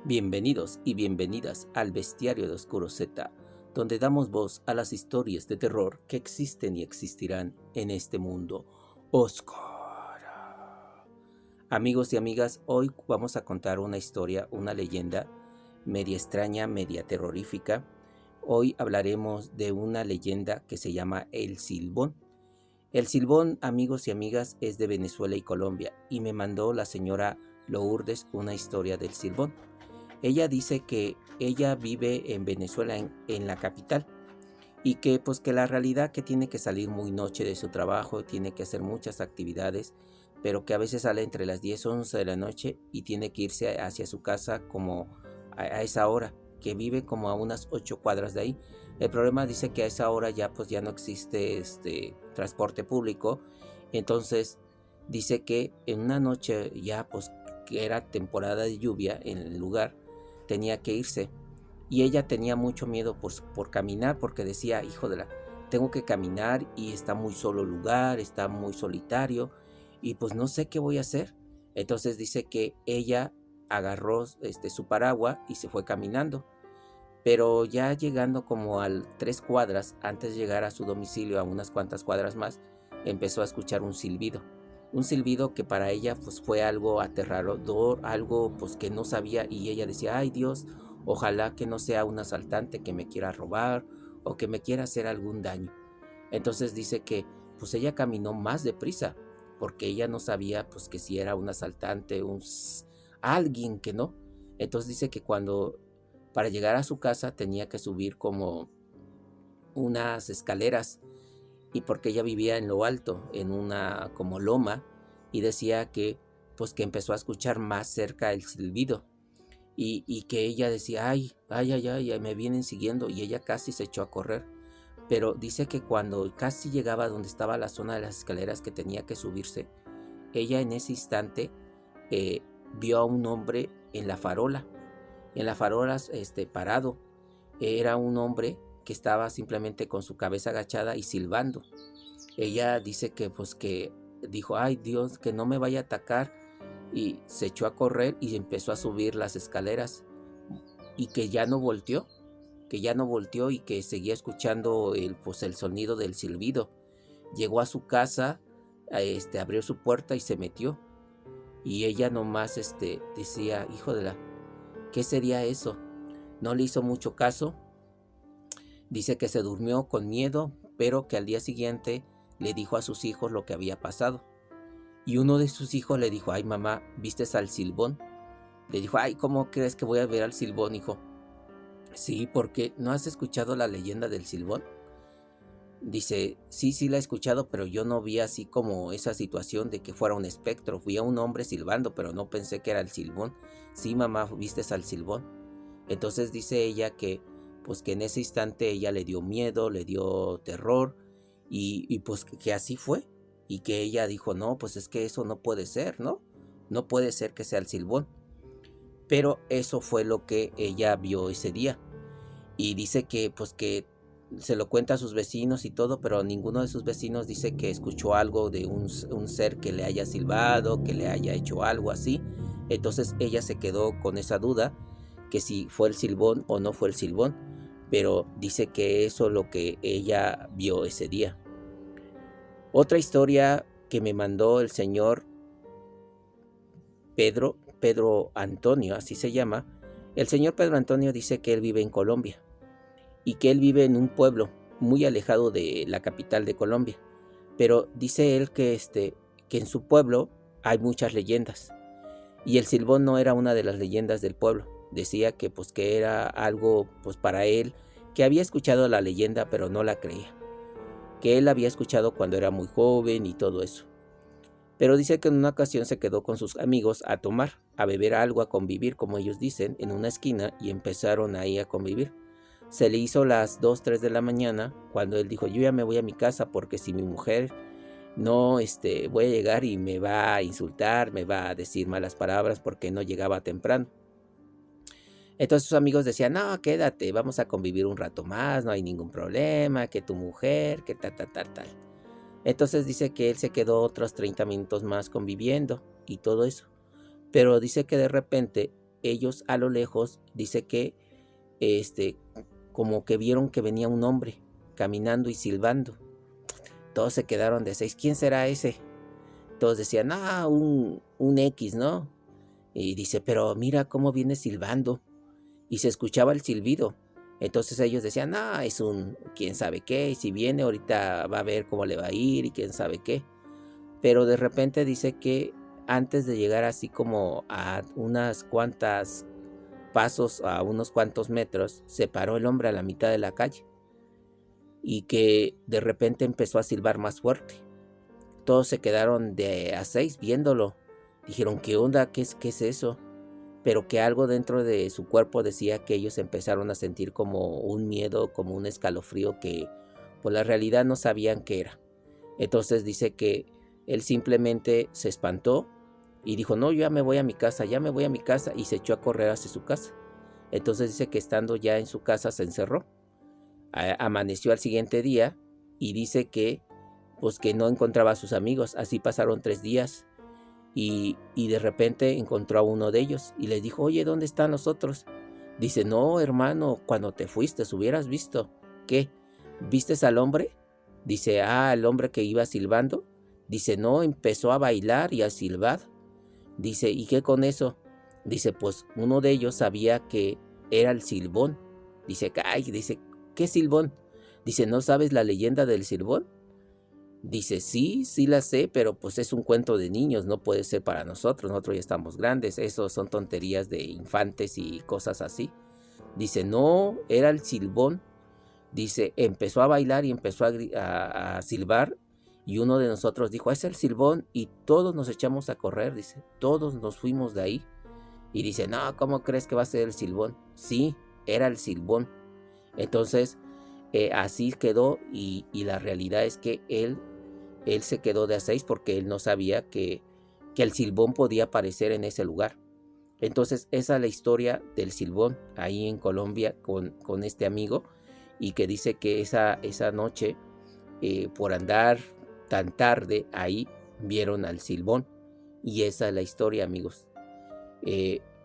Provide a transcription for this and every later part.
Bienvenidos y bienvenidas al Bestiario de Oscuro Z, donde damos voz a las historias de terror que existen y existirán en este mundo oscuro. Amigos y amigas, hoy vamos a contar una historia, una leyenda media extraña, media terrorífica. Hoy hablaremos de una leyenda que se llama El Silbón. El Silbón, amigos y amigas, es de Venezuela y Colombia, y me mandó la señora Lourdes una historia del Silbón. Ella dice que ella vive en Venezuela, en la capital, y que pues que la realidad que tiene que salir muy noche de su trabajo, tiene que hacer muchas actividades, pero que a veces sale entre las 10 o 11 de la noche y tiene que irse hacia su casa como a esa hora, que vive como a unas 8 cuadras de ahí. El problema dice que a esa hora ya pues ya no existe transporte público, entonces dice que en una noche ya pues que era temporada de lluvia en el lugar, tenía que irse. Y ella tenía mucho miedo por caminar, porque decía, hijo de la, tengo que caminar y está muy solo el lugar, está muy solitario y pues no sé qué voy a hacer. Entonces dice que ella agarró su paraguas y se fue caminando. Pero ya llegando como a 3 cuadras, antes de llegar a su domicilio, a unas cuantas cuadras más, empezó a escuchar un silbido. Un silbido que para ella pues fue algo aterrador, algo pues que no sabía, y ella decía, ay Dios, ojalá que no sea un asaltante que me quiera robar o que me quiera hacer algún daño. Entonces dice que pues ella caminó más deprisa porque ella no sabía pues que si era un asaltante, alguien que no. Entonces dice que cuando para llegar a su casa tenía que subir como unas escaleras, y porque ella vivía en lo alto, en una como loma, y decía que pues que empezó a escuchar más cerca el silbido, y que ella decía, ay, ay, ay, ay, me vienen siguiendo, y ella casi se echó a correr. Pero dice que cuando casi llegaba donde estaba la zona de las escaleras que tenía que subirse, ella en ese instante eh, vio a un hombre en la farola parado. Era un hombre que estaba simplemente con su cabeza agachada y silbando. Ella dice que pues que dijo, ay Dios, que no me vaya a atacar, y se echó a correr y empezó a subir las escaleras, y que ya no volteó, y que seguía escuchando el sonido del silbido. Llegó a su casa, abrió su puerta y se metió, y ella nomás decía, hijo de la, ¿qué sería eso? No le hizo mucho caso. Dice que se durmió con miedo, pero que al día siguiente le dijo a sus hijos lo que había pasado. Y uno de sus hijos le dijo, ay mamá, ¿viste al Silbón? Le dijo, ay, ¿cómo crees que voy a ver al Silbón, hijo? Sí, porque ¿no has escuchado la leyenda del Silbón? Dice, sí, sí la he escuchado, pero yo no vi así como esa situación de que fuera un espectro. Fui a un hombre silbando, pero no pensé que era el Silbón. Sí, mamá, ¿viste al Silbón? Entonces dice ella que pues que en ese instante ella le dio miedo, le dio terror, y pues que así fue, y que ella dijo, no, pues es que eso no puede ser, ¿no? No puede ser que sea el Silbón. Pero eso fue lo que ella vio ese día, y dice que pues que se lo cuenta a sus vecinos y todo, pero ninguno de sus vecinos dice que escuchó algo de un ser que le haya silbado, que le haya hecho algo así. Entonces ella se quedó con esa duda, que si fue el Silbón o no fue el Silbón, pero dice que eso es lo que ella vio ese día. Otra historia que me mandó el señor Pedro Antonio, así se llama. El señor Pedro Antonio dice que él vive en Colombia, y que él vive en un pueblo muy alejado de la capital de Colombia. Pero dice él que en su pueblo hay muchas leyendas, y el Silbón no era una de las leyendas del pueblo. Decía que pues que era algo pues para él, que había escuchado la leyenda pero no la creía, que él había escuchado cuando era muy joven y todo eso. Pero dice que en una ocasión se quedó con sus amigos a tomar, a beber algo, a convivir, como ellos dicen, en una esquina, y empezaron ahí a convivir. Se le hizo las 2, 3 de la mañana cuando él dijo, yo ya me voy a mi casa porque si mi mujer no, voy a llegar y me va a insultar, me va a decir malas palabras porque no llegaba temprano. Entonces sus amigos decían, no, quédate, vamos a convivir un rato más, no hay ningún problema, que tu mujer, que tal, tal, tal, tal. Entonces dice que él se quedó otros 30 minutos más conviviendo y todo eso. Pero dice que de repente ellos a lo lejos, dice que este, como que vieron que venía un hombre caminando y silbando. Todos se quedaron de seis. ¿Quién será ese? Todos decían, un X, ¿no? Y dice, pero mira cómo viene silbando. Y se escuchaba el silbido. Entonces ellos decían, es un quién sabe qué. Y si viene ahorita va a ver cómo le va a ir y quién sabe qué. Pero de repente dice que antes de llegar así como a unas cuantas pasos, a unos cuantos metros, se paró el hombre a la mitad de la calle y que de repente empezó a silbar más fuerte. Todos se quedaron de a seis viéndolo. Dijeron, ¿qué onda? ¿Qué es eso? Pero que algo dentro de su cuerpo decía que ellos empezaron a sentir como un miedo, como un escalofrío que por la realidad no sabían qué era. Entonces dice que él simplemente se espantó y dijo, no, yo ya me voy a mi casa, ya me voy a mi casa, y se echó a correr hacia su casa. Entonces dice que estando ya en su casa se encerró. Amaneció al siguiente día y dice que pues que no encontraba a sus amigos. Así pasaron 3 días y de repente encontró a uno de ellos y les dijo, oye, ¿dónde están los otros? Dice, no, hermano, cuando te fuiste hubieras visto. ¿Qué? ¿Vistes al hombre? Dice, el hombre que iba silbando. Dice, no, empezó a bailar y a silbar. Dice, ¿y qué con eso? Dice, pues uno de ellos sabía que era el Silbón. Dice, dice, ¿qué Silbón? Dice, ¿no sabes la leyenda del Silbón? Dice, sí la sé, pero pues es un cuento de niños, no puede ser para nosotros ya estamos grandes, eso son tonterías de infantes y cosas así. Dice, no, era el Silbón. Dice, empezó a bailar y empezó a silbar, y uno de nosotros dijo, es el Silbón, y todos nos echamos a correr, dice, todos nos fuimos de ahí. Y dice, no, ¿cómo crees que va a ser el Silbón? Sí, era el Silbón. Entonces, así quedó, y la realidad es que él se quedó de a seis porque él no sabía que el Silbón podía aparecer en ese lugar. Entonces, esa es la historia del Silbón ahí en Colombia con este amigo, y que dice que esa noche, por andar tan tarde ahí, vieron al Silbón. Y esa es la historia, amigos.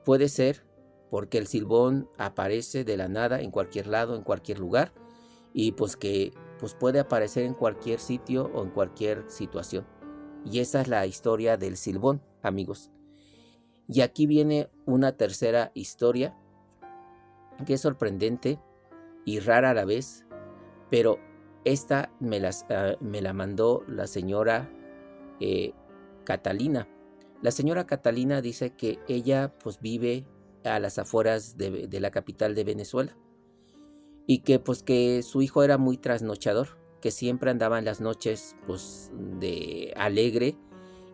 Puede ser porque el Silbón aparece de la nada en cualquier lado, en cualquier lugar, y pues que pues puede aparecer en cualquier sitio o en cualquier situación. Y esa es la historia del Silbón, amigos. Y aquí viene una tercera historia que es sorprendente y rara a la vez, pero esta me la mandó la señora Catalina. La señora Catalina dice que ella pues vive a las afueras de la capital de Venezuela, y que pues que su hijo era muy trasnochador, que siempre andaba en las noches pues de alegre,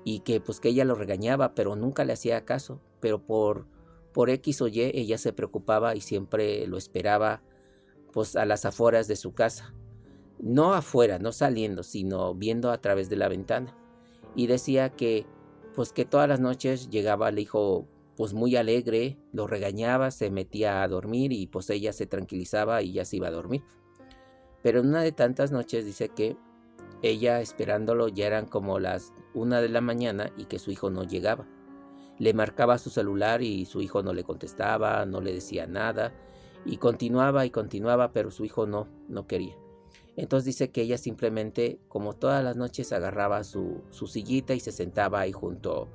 y que pues que ella lo regañaba, pero nunca le hacía caso, pero por X o Y ella se preocupaba y siempre lo esperaba pues a las afueras de su casa, no afuera, no saliendo, sino viendo a través de la ventana. Y decía que pues que todas las noches llegaba el hijo pues muy alegre, lo regañaba, se metía a dormir y pues ella se tranquilizaba y ya se iba a dormir. Pero en una de tantas noches dice que ella esperándolo ya eran como las 1 de la mañana y que su hijo no llegaba. Le marcaba su celular y su hijo no le contestaba, no le decía nada, y continuaba, pero su hijo no quería. Entonces dice que ella simplemente, como todas las noches, agarraba su sillita y se sentaba ahí junto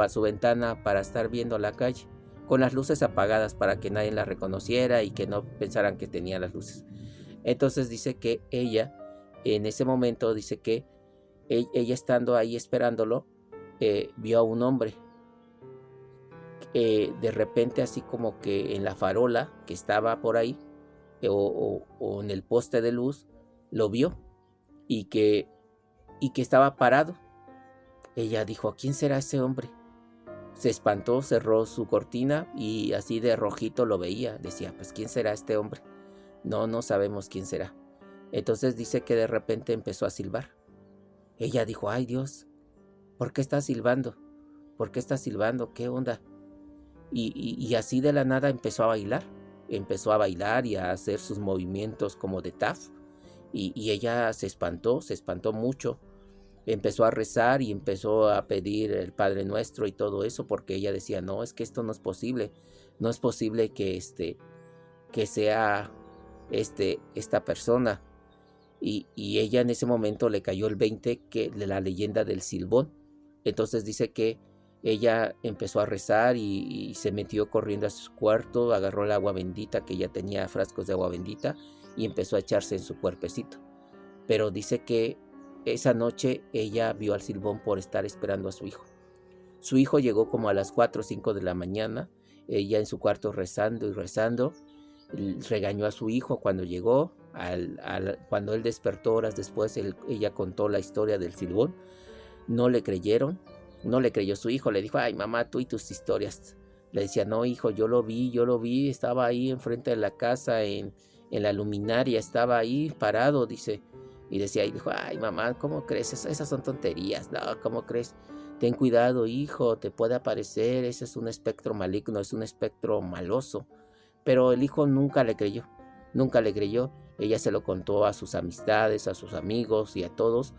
a su ventana para estar viendo la calle, con las luces apagadas para que nadie la reconociera y que no pensaran que tenía las luces. Entonces dice que ella, en ese momento, dice que ella estando ahí esperándolo, vio a un hombre. De repente, así como que en la farola que estaba por ahí, o en el poste de luz, lo vio, y que estaba parado. Ella dijo, ¿quién será ese hombre? Se espantó, cerró su cortina y así de rojito lo veía. Decía, pues ¿quién será este hombre? No sabemos quién será. Entonces dice que de repente empezó a silbar. Ella dijo, ay Dios, ¿por qué está silbando? ¿Por qué está silbando? ¿Qué onda? Y así de la nada empezó a bailar. Empezó a bailar y a hacer sus movimientos como de taf. Y ella se espantó mucho. empezó a rezar y empezó a pedir el Padre Nuestro y todo eso, porque ella decía, no, es que esto no es posible, no es posible que sea esta persona. Y ella en ese momento le cayó el 20 de la leyenda del Silbón. Entonces dice que ella empezó a rezar y se metió corriendo a su cuarto, agarró el agua bendita, que ella tenía frascos de agua bendita, y empezó a echarse en su cuerpecito. Pero dice que esa noche ella vio al Silbón por estar esperando a su hijo. Su hijo llegó como a las 4 o 5 de la mañana, ella en su cuarto rezando y rezando, regañó a su hijo cuando llegó, cuando él despertó horas después, ella contó la historia del Silbón, no le creyeron, no le creyó su hijo, le dijo, ay mamá, tú y tus historias. Le decía, no hijo, yo lo vi, estaba ahí enfrente de la casa, en la luminaria, estaba ahí parado, dice, y decía, y dijo, ay mamá, ¿cómo crees? Esas son tonterías, no, ¿cómo crees? Ten cuidado, hijo, te puede aparecer, ese es un espectro maligno, es un espectro maloso. Pero el hijo nunca le creyó, nunca le creyó. Ella se lo contó a sus amistades, a sus amigos y a todos,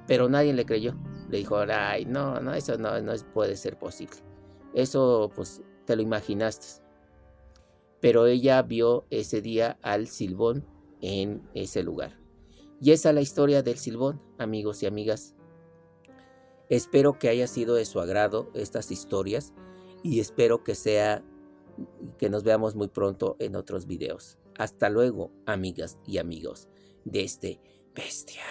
pero nadie le creyó. Le dijo, ay, no, no, eso no puede ser posible. Eso, pues, te lo imaginaste. Pero ella vio ese día al Silbón en ese lugar. Y esa es la historia del Silbón, amigos y amigas. Espero que haya sido de su agrado estas historias y espero que nos veamos muy pronto en otros videos. Hasta luego, amigas y amigos de este Bestia.